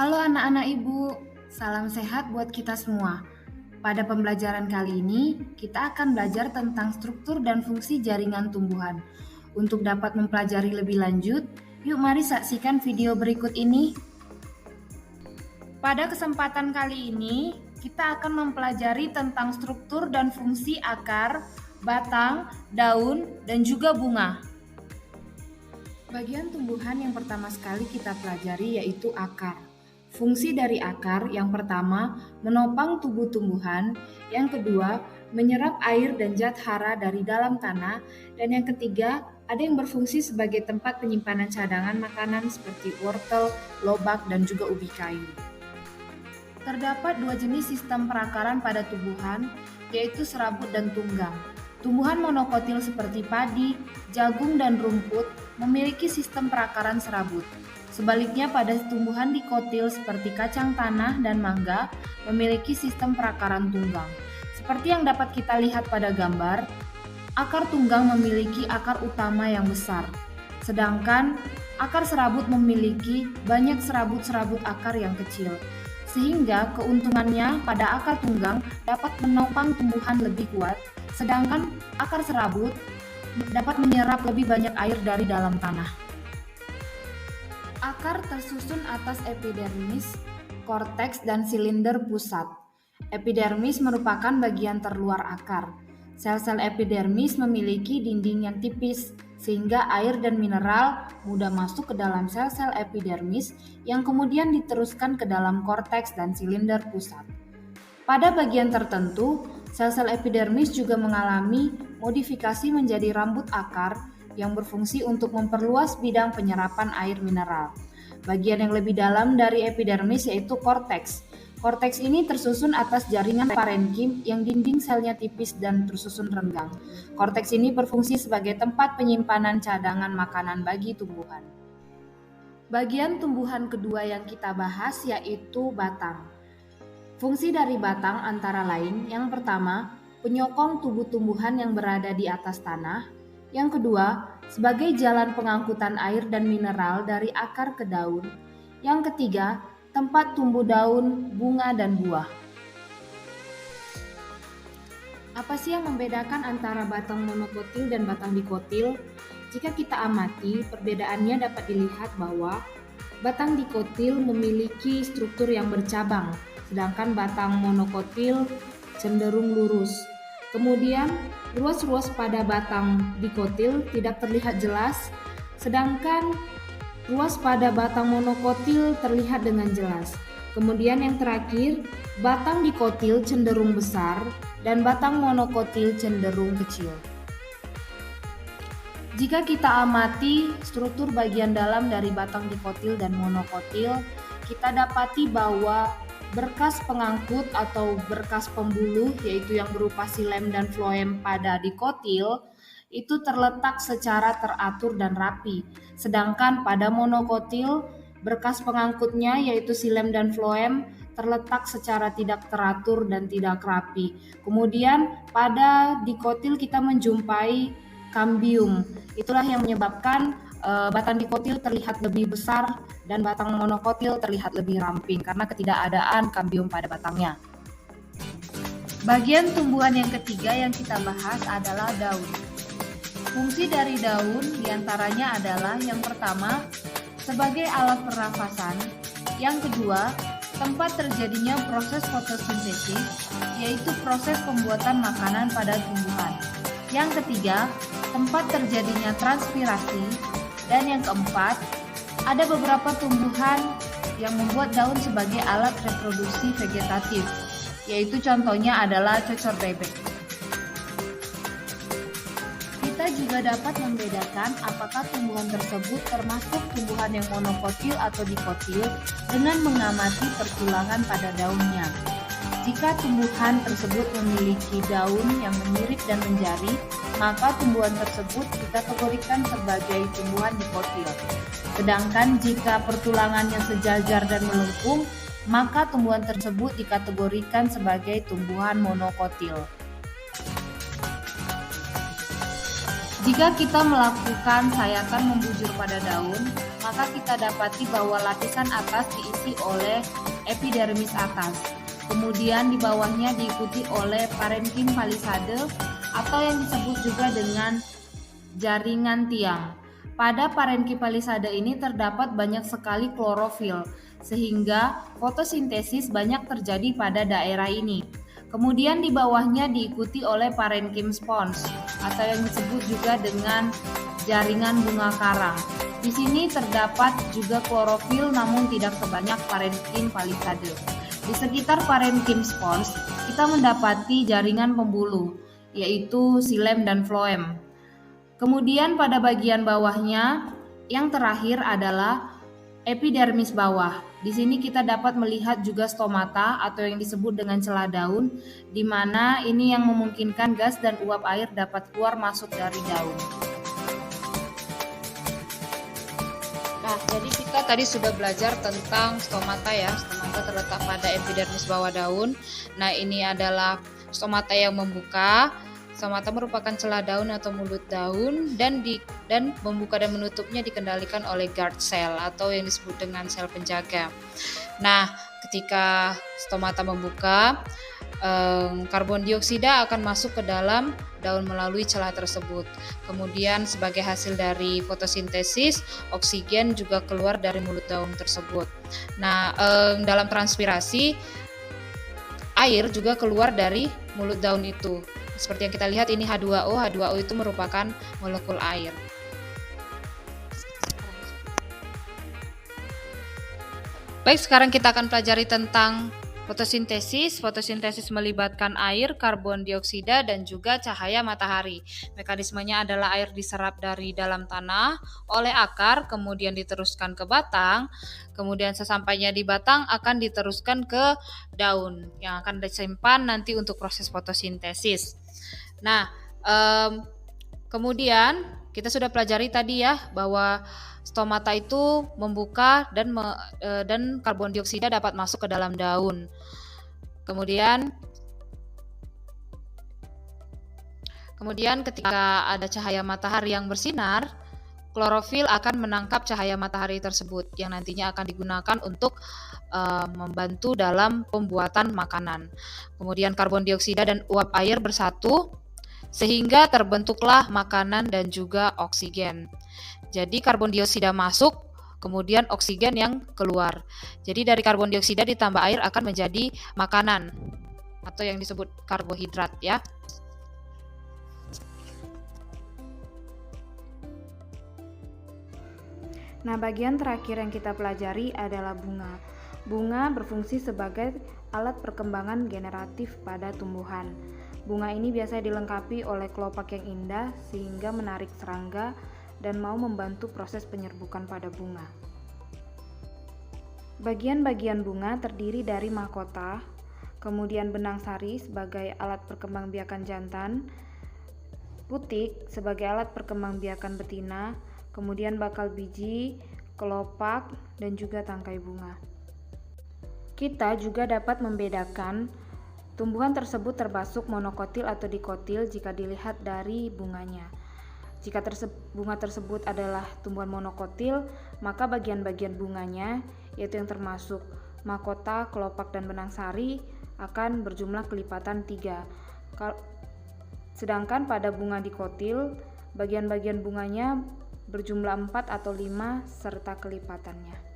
Halo anak-anak ibu, salam sehat buat kita semua. Pada pembelajaran kali ini, kita akan belajar tentang struktur dan fungsi jaringan tumbuhan. Untuk dapat mempelajari lebih lanjut, yuk mari saksikan video berikut ini. Pada kesempatan kali ini, kita akan mempelajari tentang struktur dan fungsi akar, batang, daun, dan juga bunga. Bagian tumbuhan yang pertama sekali kita pelajari yaitu akar. Fungsi dari akar yang pertama menopang tubuh tumbuhan, yang kedua menyerap air dan zat hara dari dalam tanah, dan yang ketiga ada yang berfungsi sebagai tempat penyimpanan cadangan makanan seperti wortel, lobak, dan juga ubi kayu. Terdapat dua jenis sistem perakaran pada tumbuhan, yaitu serabut dan tunggang. Tumbuhan monokotil seperti padi, jagung, dan rumput memiliki sistem perakaran serabut. Sebaliknya pada tumbuhan dikotil seperti kacang tanah dan mangga memiliki sistem perakaran tunggang. Seperti yang dapat kita lihat pada gambar, akar tunggang memiliki akar utama yang besar, sedangkan akar serabut memiliki banyak serabut-serabut akar yang kecil. Sehingga keuntungannya pada akar tunggang dapat menopang tumbuhan lebih kuat, sedangkan akar serabut dapat menyerap lebih banyak air dari dalam tanah. Akar tersusun atas epidermis, korteks, dan silinder pusat. Epidermis merupakan bagian terluar akar. Sel-sel epidermis memiliki dinding yang tipis, sehingga air dan mineral mudah masuk ke dalam sel-sel epidermis yang kemudian diteruskan ke dalam korteks dan silinder pusat. Pada bagian tertentu, sel-sel epidermis juga mengalami modifikasi menjadi rambut akar yang berfungsi untuk memperluas bidang penyerapan air mineral. Bagian yang lebih dalam dari epidermis yaitu korteks. Korteks ini tersusun atas jaringan parenkim yang dinding selnya tipis dan tersusun renggang. Korteks ini berfungsi sebagai tempat penyimpanan cadangan makanan bagi tumbuhan. Bagian tumbuhan kedua yang kita bahas yaitu batang. Fungsi dari batang antara lain, yang pertama, penyokong tubuh tumbuhan yang berada di atas tanah. Yang kedua, sebagai jalan pengangkutan air dan mineral dari akar ke daun. Yang ketiga, tempat tumbuh daun, bunga, dan buah. Apa sih yang membedakan antara batang monokotil dan batang dikotil? Jika kita amati, perbedaannya dapat dilihat bahwa batang dikotil memiliki struktur yang bercabang, sedangkan batang monokotil cenderung lurus. Kemudian, ruas-ruas pada batang dikotil tidak terlihat jelas, sedangkan ruas pada batang monokotil terlihat dengan jelas. Kemudian yang terakhir, batang dikotil cenderung besar dan batang monokotil cenderung kecil. Jika kita amati struktur bagian dalam dari batang dikotil dan monokotil, kita dapati bahwa berkas pengangkut atau berkas pembuluh yaitu yang berupa xilem dan floem pada dikotil itu terletak secara teratur dan rapi. Sedangkan pada monokotil berkas pengangkutnya yaitu xilem dan floem terletak secara tidak teratur dan tidak rapi. Kemudian pada dikotil kita menjumpai kambium. Itulah yang menyebabkan batang dikotil terlihat lebih besar dan batang monokotil terlihat lebih ramping karena ketidakadaan kambium pada batangnya. Bagian tumbuhan yang ketiga yang kita bahas adalah daun. Fungsi dari daun diantaranya adalah yang pertama, sebagai alat pernafasan, yang kedua, tempat terjadinya proses fotosintesis, yaitu proses pembuatan makanan pada tumbuhan. Yang ketiga, tempat terjadinya transpirasi. Dan yang keempat, ada beberapa tumbuhan yang membuat daun sebagai alat reproduksi vegetatif, yaitu contohnya adalah cocor bebek. Kita juga dapat membedakan apakah tumbuhan tersebut termasuk tumbuhan yang monokotil atau dikotil dengan mengamati pertulangan pada daunnya. Jika tumbuhan tersebut memiliki daun yang menyirik dan menjari, maka tumbuhan tersebut dikategorikan sebagai tumbuhan dikotil. Sedangkan jika pertulangannya sejajar dan melengkung, maka tumbuhan tersebut dikategorikan sebagai tumbuhan monokotil. Jika kita melakukan sayatan membujur pada daun, maka kita dapati bahwa lapisan atas diisi oleh epidermis atas. Kemudian di bawahnya diikuti oleh parenkim palisade atau yang disebut juga dengan jaringan tiang. Pada parenkim palisade ini terdapat banyak sekali klorofil, sehingga fotosintesis banyak terjadi pada daerah ini. Kemudian di bawahnya diikuti oleh parenkim spons atau yang disebut juga dengan jaringan bunga karang. Di sini terdapat juga klorofil namun tidak sebanyak parenkim palisade. Di sekitar parenkim spons kita mendapati jaringan pembuluh yaitu xilem dan floem. Kemudian pada bagian bawahnya yang terakhir adalah epidermis bawah. Di sini kita dapat melihat juga stomata atau yang disebut dengan celah daun, di mana ini yang memungkinkan gas dan uap air dapat keluar masuk dari daun. Nah, jadi kita tadi sudah belajar tentang stomata ya. Stomata terletak pada epidermis bawah daun. Nah, ini adalah stomata yang membuka. Stomata merupakan celah daun atau mulut daun dan membuka dan menutupnya dikendalikan oleh guard cell atau yang disebut dengan sel penjaga. Nah, ketika stomata membuka, karbon dioksida akan masuk ke dalam daun melalui celah tersebut. Kemudian sebagai hasil dari fotosintesis, oksigen juga keluar dari mulut daun tersebut. Nah, dalam transpirasi, air juga keluar dari mulut daun itu. Seperti yang kita lihat ini H2O. H2O itu merupakan molekul air. Baik, sekarang kita akan pelajari tentang fotosintesis. Fotosintesis melibatkan air, karbon dioksida, dan juga cahaya matahari. Mekanismenya adalah air diserap dari dalam tanah oleh akar, kemudian diteruskan ke batang, kemudian sesampainya di batang akan diteruskan ke daun yang akan disimpan nanti untuk proses fotosintesis. Nah, kemudian kita sudah pelajari tadi ya bahwa stomata itu membuka dan karbon dioksida dapat masuk ke dalam daun. Kemudian ketika ada cahaya matahari yang bersinar, klorofil akan menangkap cahaya matahari tersebut yang nantinya akan digunakan untuk membantu dalam pembuatan makanan. Kemudian karbon dioksida dan uap air bersatu sehingga terbentuklah makanan dan juga oksigen. Jadi karbon dioksida masuk, kemudian oksigen yang keluar. Jadi dari karbon dioksida ditambah air akan menjadi makanan atau yang disebut karbohidrat ya. Nah, bagian terakhir yang kita pelajari adalah bunga. Bunga berfungsi sebagai alat perkembangan generatif pada tumbuhan. Bunga ini biasanya dilengkapi oleh kelopak yang indah sehingga menarik serangga dan mau membantu proses penyerbukan pada bunga. Bagian-bagian bunga terdiri dari mahkota, kemudian benang sari sebagai alat perkembangbiakan jantan, putik sebagai alat perkembangbiakan betina, kemudian bakal biji, kelopak, dan juga tangkai bunga. Kita juga dapat membedakan tumbuhan tersebut termasuk monokotil atau dikotil jika dilihat dari bunganya. Jika bunga tersebut adalah tumbuhan monokotil, maka bagian-bagian bunganya, yaitu yang termasuk mahkota, kelopak, dan benang sari, akan berjumlah kelipatan 3. Sedangkan pada bunga dikotil, bagian-bagian bunganya berjumlah 4 atau 5 serta kelipatannya.